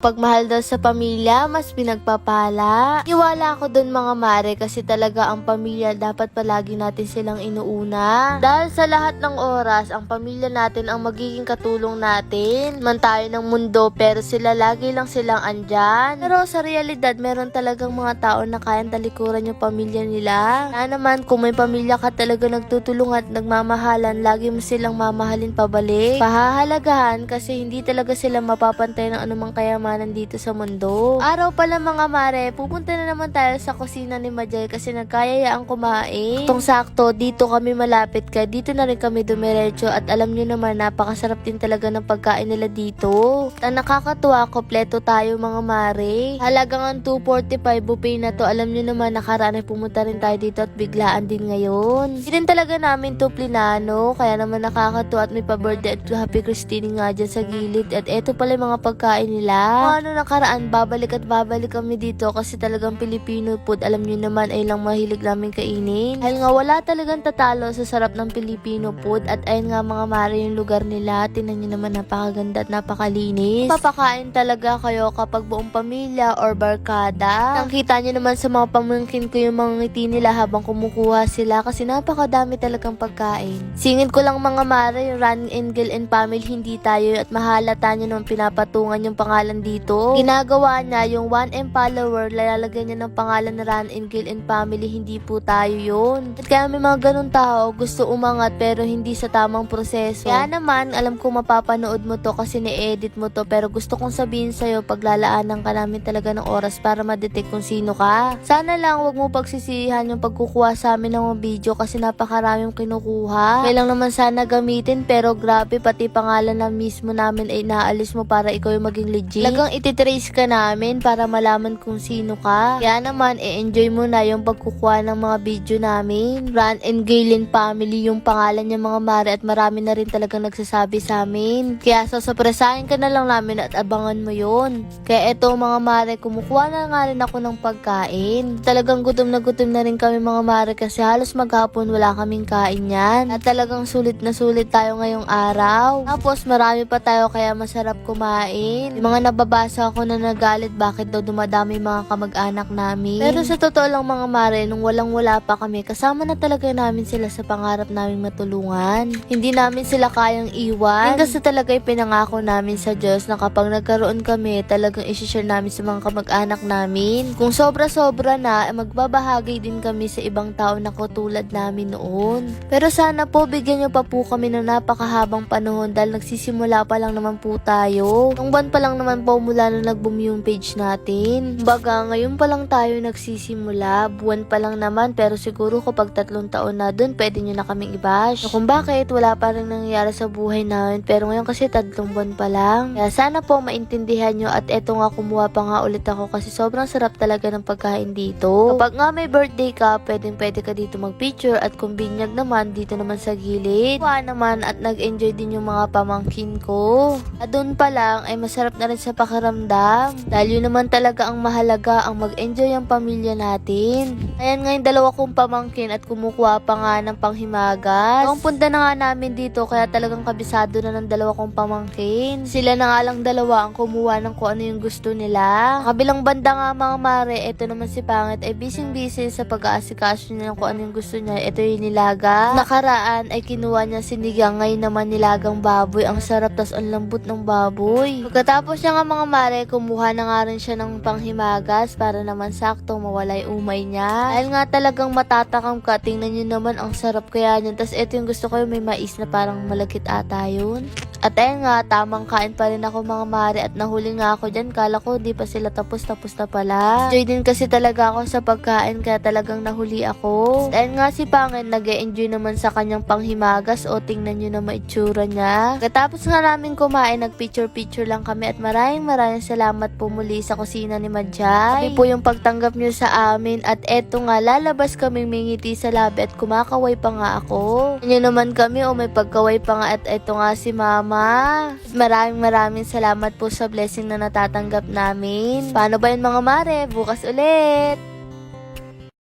Pagmahal daw sa pamilya, mas pinagpapala. Iwala ako dun mga mare kasi talaga ang pamilya dapat palagi natin silang inuuna. Dahil sa lahat ng oras, ang pamilya natin ang magiging katulong natin. Man tayo ng mundo pero sila lagi lang silang andyan. Pero sa realidad, meron talagang mga tao na kayang talikuran yung pamilya nila. Na naman kung may pamilya ka talaga nagtutulungan at nagmamahalan, lagi mo silang mamahalin pabalik. Pahahalagahan kasi hindi talaga sila mapapantay ng anumang kayaman nandito sa mundo. Araw pala mga mare, pupunta na naman tayo sa kusina ni Majay kasi nagkayayaan kumain. Itong sakto, dito kami malapit kaya dito na rin kami dumiretso at alam nyo naman napakasarap din talaga ng pagkain nila dito. At nakakatuwa, kompleto tayo mga mare. Halagang 245 buffet na to, alam nyo naman nakaraan ay pumunta rin tayo dito at biglaan din ngayon. Hindi rin talaga namin to plinano, kaya naman nakakatuwa at may pa-birthday at happy Christine nga dyan sa gilid at eto pala yung mga pagkain nila. Ano nakaraan, babalik at babalik kami dito kasi talagang Filipino food, alam nyo naman ay lang mahilig namin kainin. Dahil nga wala talagang tatalo sa sarap ng Filipino food at ayun nga mga mare yung lugar nila, tingnan nyo naman napakaganda at napakalinis. Papakain talaga kayo kapag buong pamilya or barkada. Nakita nyo naman sa mga pamangkin ko yung mga ngiti nila habang kumukuha sila kasi napakadami talagang pagkain. Singin ko lang mga mare, yung Ran and Gil and Family hindi tayo at mahalata nyo nung pinapatungan yung pangalan dito. Ginagawa niya yung 1M follower, lalagyan niya ng pangalan na Ran and Gil and Family, hindi po tayo yun. At kaya may mga ganun tao, gusto umangat pero hindi sa tamang proseso. Kaya naman, alam ko mapapanood mo to kasi ni-edit mo to pero gusto kong sabihin sa'yo, paglalaanan ka namin talaga ng oras para ma-detect kung sino ka. Sana lang wag mo pagsisihan yung pagkukuha sa amin ng mga video kasi napakaraming kinukuha. Kaya lang naman sana gamitin pero grabe, pati pangalan na mismo namin ay naalis mo para ikaw yung maging legit. Talagang ititrace ka namin para malaman kung sino ka. Kaya naman, enjoy mo na yung pagkukuha ng mga video namin. Ran and Galen Family yung pangalan niya mga mare at marami na rin talagang nagsasabi sa amin. Kaya sasapresahin ka na lang namin at abangan mo yun. Kaya eto mga mare, kumukuha na nga rin ako ng pagkain. Talagang gutom na rin kami mga mare kasi halos maghapon wala kaming kain yan. At talagang sulit na sulit tayo ngayong araw. Tapos marami pa tayo kaya masarap kumain. Yung mga nababasa ako na nagalit bakit daw dumadami mga kamag-anak namin. Pero sa totoo lang mga mare, nung walang-wala pa kami, kasama na talaga namin sila sa pangarap namin matulungan. Hindi namin sila kayang iwan. Kasi talaga ipinangako namin sa Diyos na kapag nagkaroon kami, talagang isi-share namin sa mga kamag-anak namin. Kung sobra-sobra na, magbabahagi din kami sa ibang tao na katulad namin noon. Pero sana po, bigyan nyo pa po kami ng napakahabang panahon dahil nagsisimula pa lang naman po tayo. Nung buwan pa lang naman po mula na nag-boom yung page natin. Baga, ngayon pa lang tayo nagsisimula. Buwan pa lang naman pero siguro kapag 3 taon na dun, pwede nyo na kaming i-bash. So, kung bakit, wala pa rin nangyayari sa buhay namin. Pero ngayon kasi 3 buwan pa lang. Kaya sana po maintindihan nyo at eto nga kumuha pa nga ulit ako kasi sobrang sarap talaga ng pagkain dito. Kapag nga may birthday ka, pwede ka dito mag-picture at kung binyag naman, dito naman sa gilid. Kuha naman at nag-enjoy din yung mga pamangkin ko. At doon pa lang ay masarap na rin sa pakiramdam. Dahil yun naman talaga ang mahalaga, ang mag-enjoy ang pamilya natin. Ayan nga yung 2 kong pamangkin at kumukuha pa nga ng panghimagas. Ang punta na nga namin dito kaya talagang kabisado na ng 2 kong pamangkin. Sila na nga lang 2 ang kumuha ng kung ano yung gusto nila. Kabilang banda nga mga mare, ito naman si Pangit ay busy sa pag-aasikaso niya ng kung ano yung gusto niya. Ito yung nilaga. Nakaraan ay kinuha niya sinigang, ngayon naman nilagang baboy. Ang sarap tas ang lambot ng baboy. Pagkatapos niya nga mga mare, kumuha na nga rin siya ng panghimagas para naman sakto mawala yung umay niya. Dahil nga talagang matatakam ka, tingnan niyo naman ang sarap kaya niyan. Tas ito yung gusto ko, yung may mais na parang malagkit ata yun. At ayun nga, tamang kain pa rin ako mga mare at nahuli nga ako dyan. Kala ko di pa sila tapos na pala. Enjoy din kasi talaga ako sa pagkain kaya talagang nahuli ako. At ayun nga si Pangit, nag-e-enjoy naman sa kanyang panghimagas o tingnan nyo na maitsura niya. Katapos nga namin kumain, nag-picture lang kami at maraming salamat po muli sa kusina ni Majay. Kami po yung pagtanggap nyo sa amin at eto nga, lalabas kaming mingiti sa labi at kumakaway pa nga ako. Inyo naman kami o may pagkaway pa nga at eto nga si Mama. Maraming salamat po sa blessing na natatanggap namin. Paano ba yun mga mare? Bukas ulit!